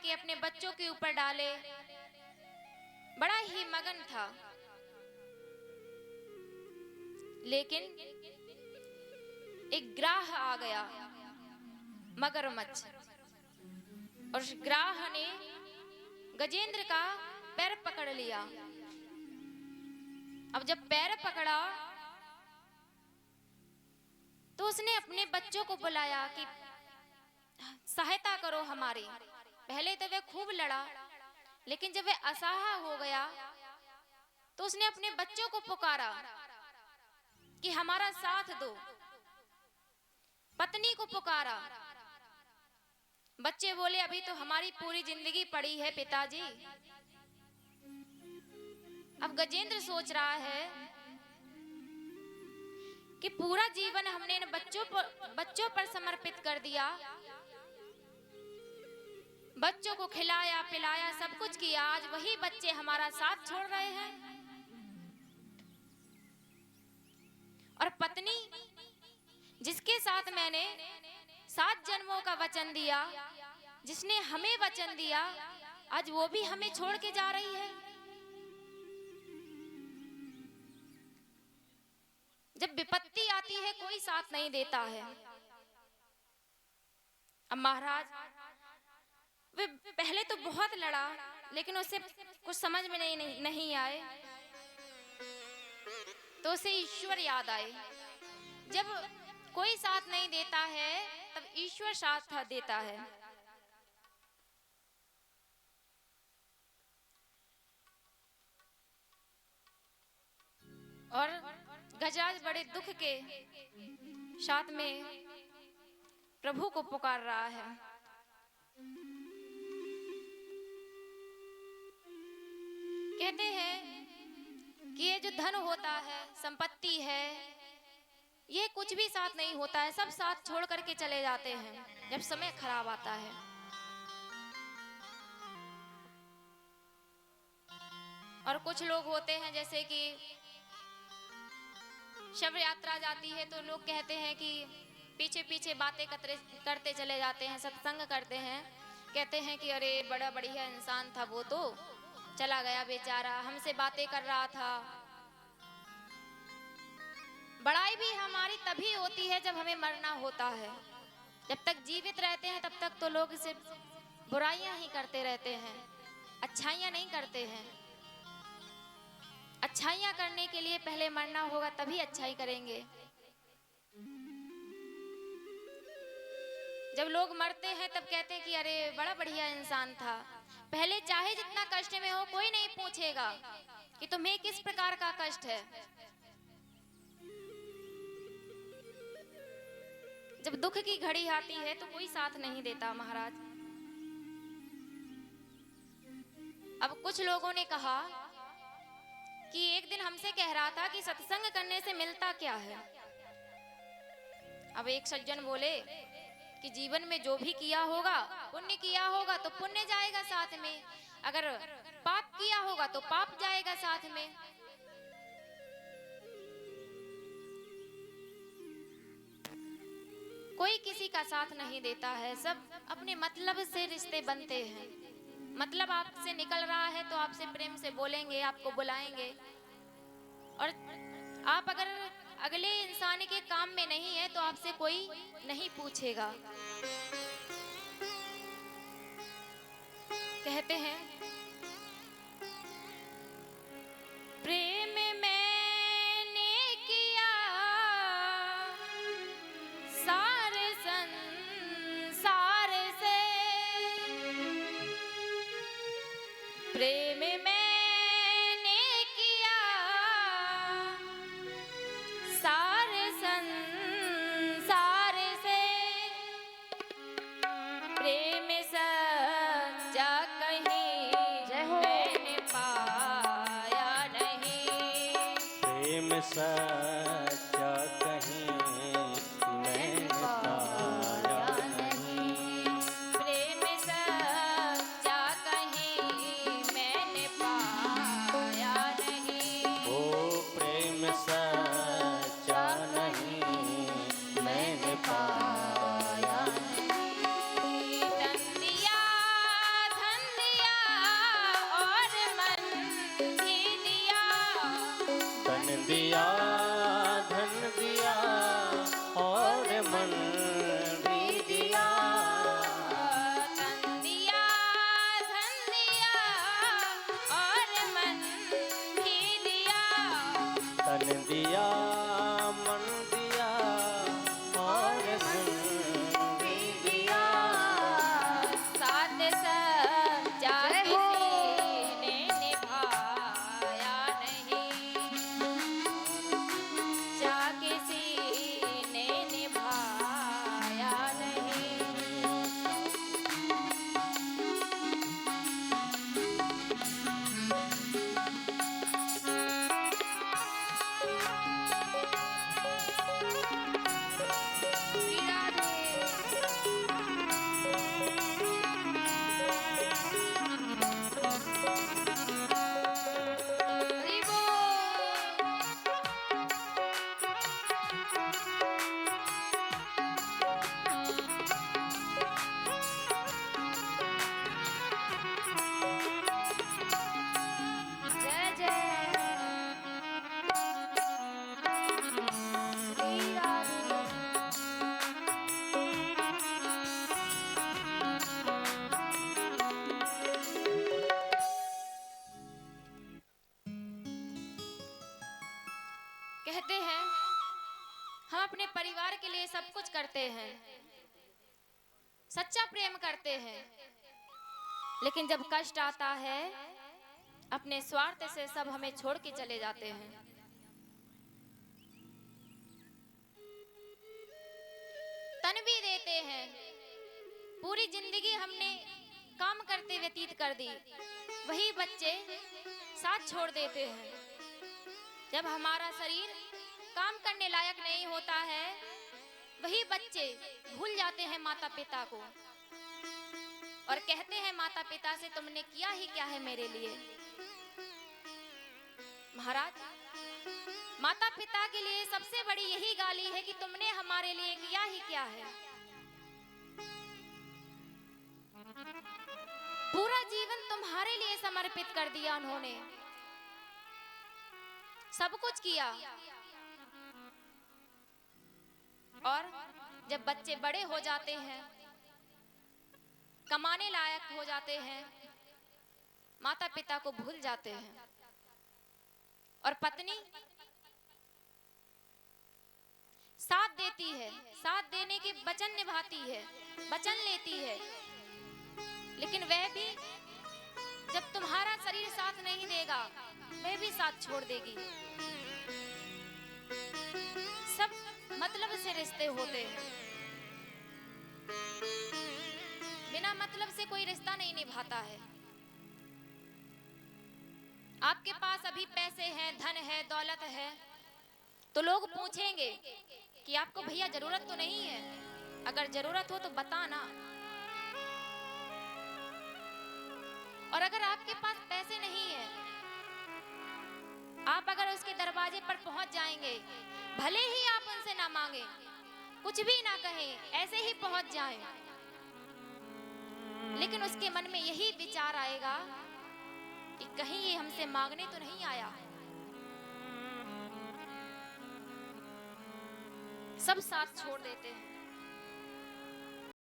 करके अपने बच्चों के ऊपर डाले, बड़ा ही मगन था। लेकिन एक ग्राह आ गया, मगरमच्छ, और उस ग्राह ने गजेंद्र का पैर पकड़ लिया। अब जब पैर पकड़ा तो उसने अपने बच्चों को बुलाया कि सहायता करो हमारी। पहले तो वह खूब लड़ा, लेकिन जब वह असहाय हो गया तो उसने अपने बच्चों को पुकारा कि हमारा साथ दो। पत्नी को पुकारा। बच्चे बोले अभी तो हमारी पूरी जिंदगी पड़ी है पिताजी। अब गजेंद्र सोच रहा है कि पूरा जीवन हमने इन बच्चों पर समर्पित कर दिया, बच्चों को खिलाया पिलाया सब कुछ किया, आज वही बच्चे हमारा साथ छोड़ रहे हैं। और पत्नी जिसके साथ मैंने 7 जन्मों का वचन दिया, जिसने हमें वचन दिया, आज वो भी हमें छोड़ के जा रही है। जब विपत्ति आती है कोई साथ नहीं देता है। अब महाराज वे पहले तो बहुत लड़ा, लेकिन उसे कुछ समझ में नहीं आए, तो उसे ईश्वर याद आए। जब कोई साथ नहीं देता है तब ईश्वर साथ देता है। और गजराज बड़े दुख के साथ में प्रभु को पुकार रहा है। कहते हैं कि ये जो धन होता है, संपत्ति है, ये कुछ भी साथ नहीं होता है, सब साथ छोड़ करके चले जाते हैं जब समय खराब आता है। और कुछ लोग होते हैं जैसे कि शव यात्रा जाती है तो लोग कहते हैं कि पीछे पीछे बातें करते चले जाते हैं, सत्संग करते हैं, कहते हैं कि अरे बड़ा बढ़िया इंसान था, वो तो चला गया बेचारा, हमसे बातें कर रहा था। बड़ाई भी हमारी तभी होती है जब हमें मरना होता है। जब तक जीवित रहते हैं तब तक तो लोग सिर्फ बुराइयां ही करते रहते हैं, अच्छाइयां नहीं करते हैं। अच्छाइयां करने के लिए पहले मरना होगा, तभी अच्छाई करेंगे। जब लोग मरते हैं तब कहते हैं कि अरे बड़ा बढ़िया इंसान था। पहले चाहे जितना कष्ट में हो कोई नहीं पूछेगा कि तुम्हें किस प्रकार का कष्ट है। जब दुख की घड़ी आती है तो कोई साथ नहीं देता महाराज। अब कुछ लोगों ने कहा कि एक दिन हमसे कह रहा था कि सत्संग करने से मिलता क्या है। अब एक सज्जन बोले कि जीवन में जो भी किया होगा, पुण्य किया होगा तो पुण्य जाएगा साथ में, अगर पाप किया होगा तो पाप जाएगा साथ में। कोई किसी का साथ नहीं देता है, सब अपने मतलब से रिश्ते बनते हैं। मतलब आपसे निकल रहा है तो आपसे प्रेम से बोलेंगे, आपको बुलाएंगे, और आप अगर अगले इंसान के काम में नहीं है तो आपसे कोई नहीं पूछेगा। कहते हैं प्रेम मैंने किया सारे संसार से, प्रेम मैंने किया सारे संसार से, प्रेम सच्चा कहीं मैंने पाया नहीं, प्रेम सच्चा कहीं मैंने पाया नहीं, प्रेम सच्चा कहीं मैंने पाया नहीं, ओ प्रेम सच्चा नहीं मैंने पाया नहीं। तन दिया भी दिया, धन दिया, धन दिया और मन भी दिया। धन दिया, धन दिया और मन भी दिया। धन दिया, मन दिया और धन भी दिया। साथ सच्चा किसी ने निभाया नहीं, जा किसी ने निभाया नहीं। श्री राधे। हरि बोल। जय जय श्री राधे। कहते हैं हम अपने परिवार के लिए सब कुछ करते हैं, सच्चा प्रेम करते हैं, लेकिन जब कष्ट आता है अपने स्वार्थ से सब हमें छोड़ के चले जाते हैं। तन भी देते हैं, पूरी जिंदगी हमने काम करते व्यतीत कर दी, वही बच्चे साथ छोड़ देते हैं। जब हमारा शरीर काम करने लायक नहीं होता है, वही बच्चे भूल जाते हैं माता पिता को और कहते हैं माता पिता से तुमने किया ही क्या है मेरे लिए। महाराज, माता पिता के लिए सबसे बड़ी यही गाली है कि तुमने हमारे लिए किया ही क्या है। पूरा जीवन तुम्हारे लिए समर्पित कर दिया उन्होंने, सब कुछ किया, और जब बच्चे बड़े हो जाते हैं, कमाने लायक हो जाते हैं, माता पिता को भूल जाते हैं। और पत्नी साथ देती है, साथ देने के वचन निभाती है, वचन लेती है, लेकिन वह भी जब तुम्हारा शरीर साथ नहीं देगा, वह भी साथ छोड़ देगी। सब मतलब से रिश्ते होते हैं, बिना मतलब से कोई रिश्ता नहीं निभाता है। आपके पास अभी पैसे हैं, धन है, दौलत है, तो लोग पूछेंगे कि आपको भैया जरूरत तो नहीं है, अगर जरूरत हो तो बताना। और अगर आपके पास पैसे नहीं है, आप अगर उसके दरवाजे पर पहुंच जाएंगे, भले ही आप उनसे ना मांगे, कुछ भी ना कहें, ऐसे ही पहुंच जाएं, लेकिन उसके मन में यही विचार आएगा कि कहीं ये हमसे मांगने तो नहीं आया। सब साथ छोड़ देते हैं।